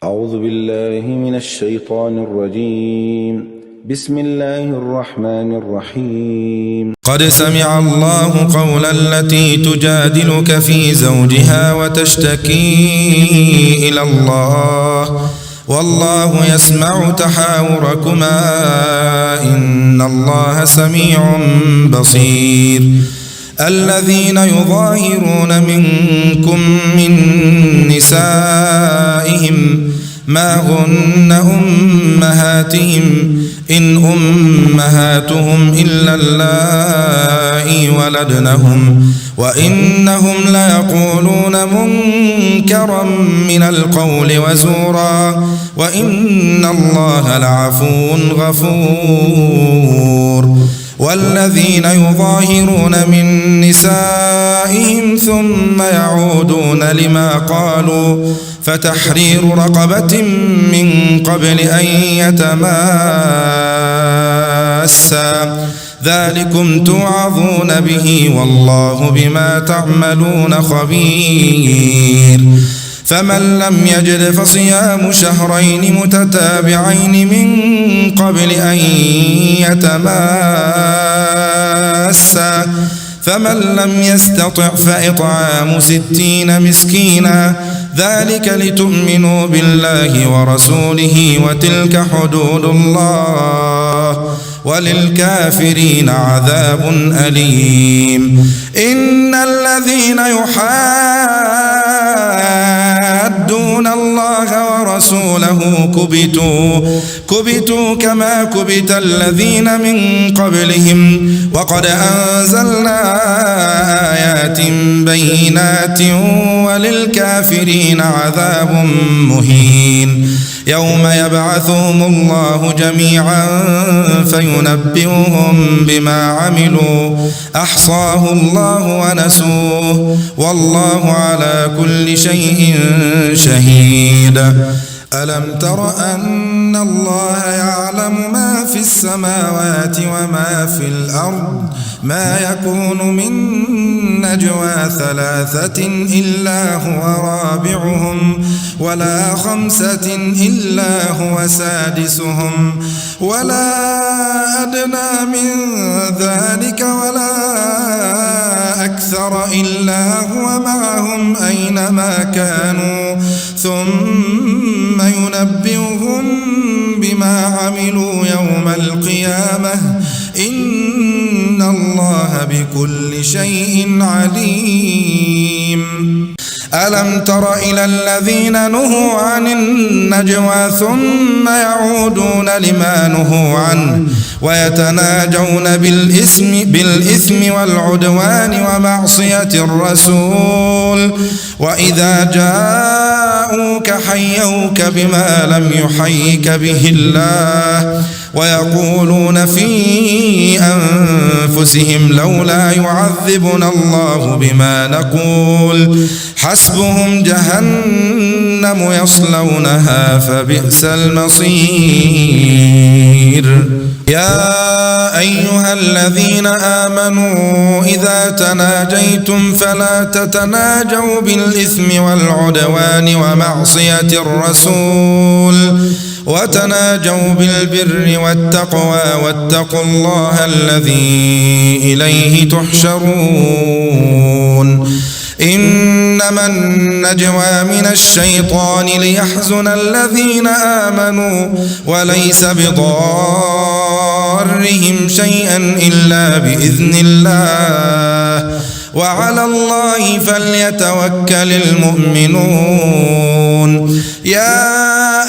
أعوذ بالله من الشيطان الرجيم. بسم الله الرحمن الرحيم. قد سمع الله قول التي تجادلك في زوجها وتشتكي إلى الله والله يسمع تحاوركما إن الله سميع بصير. الذين يظاهرون منكم من نسائهم ما هن أمهاتهم إن أمهاتهم إلا اللائي ولدنهم وإنهم ليقولون منكرا من القول وزورا وإن الله لعفو غفور. والذين يظاهرون من نسائهم ثم يعودون لما قالوا فتحرير رقبة من قبل أن يتماسا ذلكم توعظون به والله بما تعملون خبير. فمن لم يجد فصيام شهرين متتابعين من قبل أن يتماسا فمن لم يستطع فإطعام 60 مسكينا ذلك لتؤمنوا بالله ورسوله وتلك حدود الله وللكافرين عذاب أليم. إن الذين يحادون الله ورسوله كبتوا كما كبت الذين من قبلهم وقد أنزلنا آيات بينات وللكافرين عذاب مهين. يوم يبعثهم الله جميعا فينبئهم بما عملوا أحصاه الله ونسوه والله على كل شيء شهيد. ألم تر أن الله يعلم ما في السماوات وما في الأرض ما يكون من نجوى 3 إلا هو رابعهم ولا 5 إلا هو سادسهم ولا أدنى من ذلك ولا أكثر إلا هو معهم أينما كانوا ثم ينبئهم بما عملوا يوم القيامة إن الله بكل شيء عليم. ألم تر إلى الذين نهوا عن النجوى ثم يعودون لما نهوا عنه ويتناجون بالإثم والعدوان ومعصية الرسول وإذا جاءوك حيوك بما لم يحيك به الله ويقولون في أنفسهم لولا يعذبنا الله بما نقول حسبهم جهنم يصلونها فبئس المصير. يا أيها الذين آمنوا إذا تناجيتم فلا تتناجوا بالإثم والعدوان ومعصية الرسول وتناجوا بالبر والتقوى واتقوا الله الذي إليه تحشرون. إنما النجوى من الشيطان ليحزن الذين آمنوا وليس بضارهم شيئا إلا بإذن الله وعلى الله فليتوكل المؤمنون. يا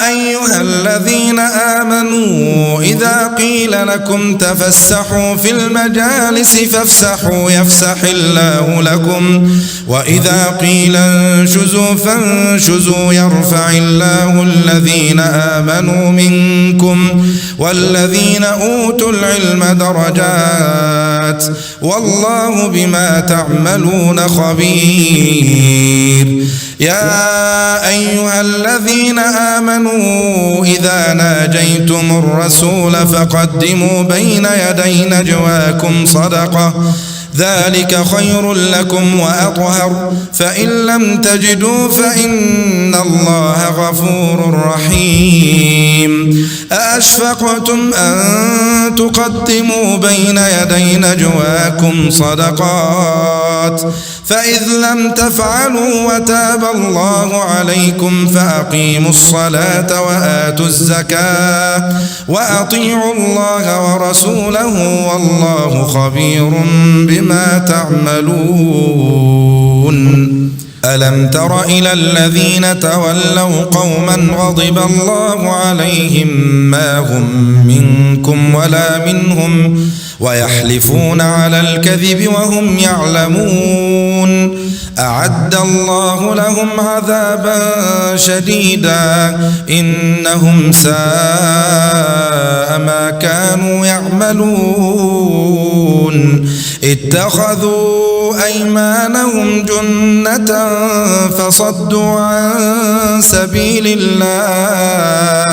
أيها الذين آمنوا إذا قيل لكم تفسحوا في المجالس فافسحوا يفسح الله لكم وإذا قيل انشزوا فانشزوا يرفع الله الذين آمنوا منكم والذين أوتوا العلم درجات والله بما تعملون خبير. يا أيها الذين آمنوا إذا ناجيتم الرسول فقدموا بين يدي نجواكم صدقة ذلك خير لكم وأطهر فإن لم تجدوا فإن الله غفور رحيم أأشفقتم أن تقدموا بين يدي نجواكم صدقات فإذ لم تفعلوا وتاب الله عليكم فأقيموا الصلاة وآتوا الزكاة وأطيعوا الله ورسوله والله خبير بما تعملون ألم تر إلى الذين تولوا قوما غضب الله عليهم ما هم منكم ولا منهم ويحلفون على الكذب وهم يعلمون أعد الله لهم عذابا شديدا إنهم ساء ما كانوا يعملون اتخذوا أيمانهم جنة فصدوا عن سبيل الله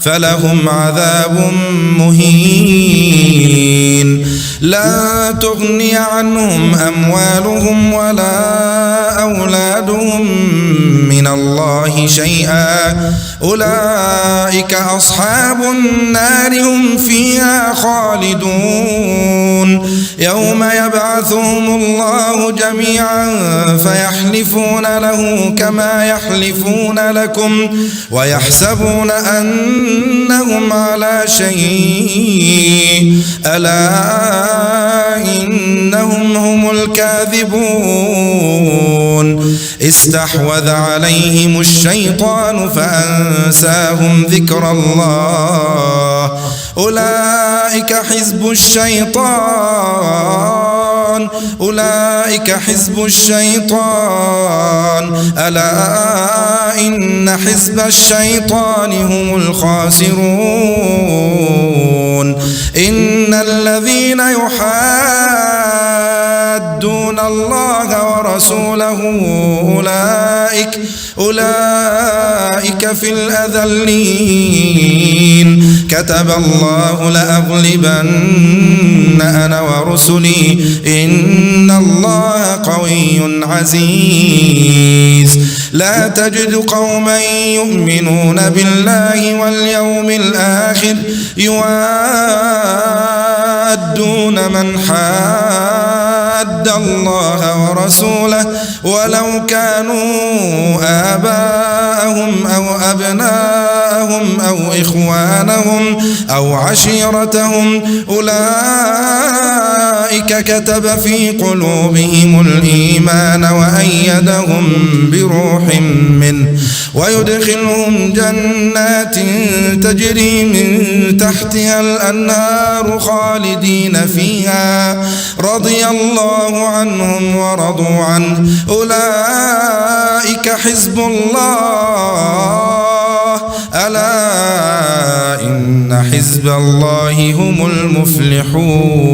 فلهم عذاب مهين لا تغني عنهم أموالهم ولا أولادهم من الله شيئا أولئك أصحاب النار هم فيها خالدون يوم يبعثهم الله جميعا فيحلفون له كما يحلفون لكم ويحسبون أنهم على شيء ألا إنهم هم الكاذبون استحوذ عليهم الشيطان فأنساهم ذكر الله أولئك حزب الشيطان ألا إن حزب الشيطان هم الخاسرون إن الذين يحادون الله ورسوله أولئك في الأذلين كتب الله لأغلبن أنا ورسلي إن الله قوي عزيز لا تجد قوما يؤمنون بالله واليوم الآخر يوادون من حاد الله ورسوله ولو كانوا آباءهم أو أبناءهم أو إخوانهم أو عشيرتهم أولئك كتب في قلوبهم الإيمان وأيدهم بروح منه ويدخلهم جنات تجري من تحتها الأنهار خالدين فيها رضي الله عنهم ورضوا عنه أولئك حزب الله ألا إن حزب الله هم المفلحون.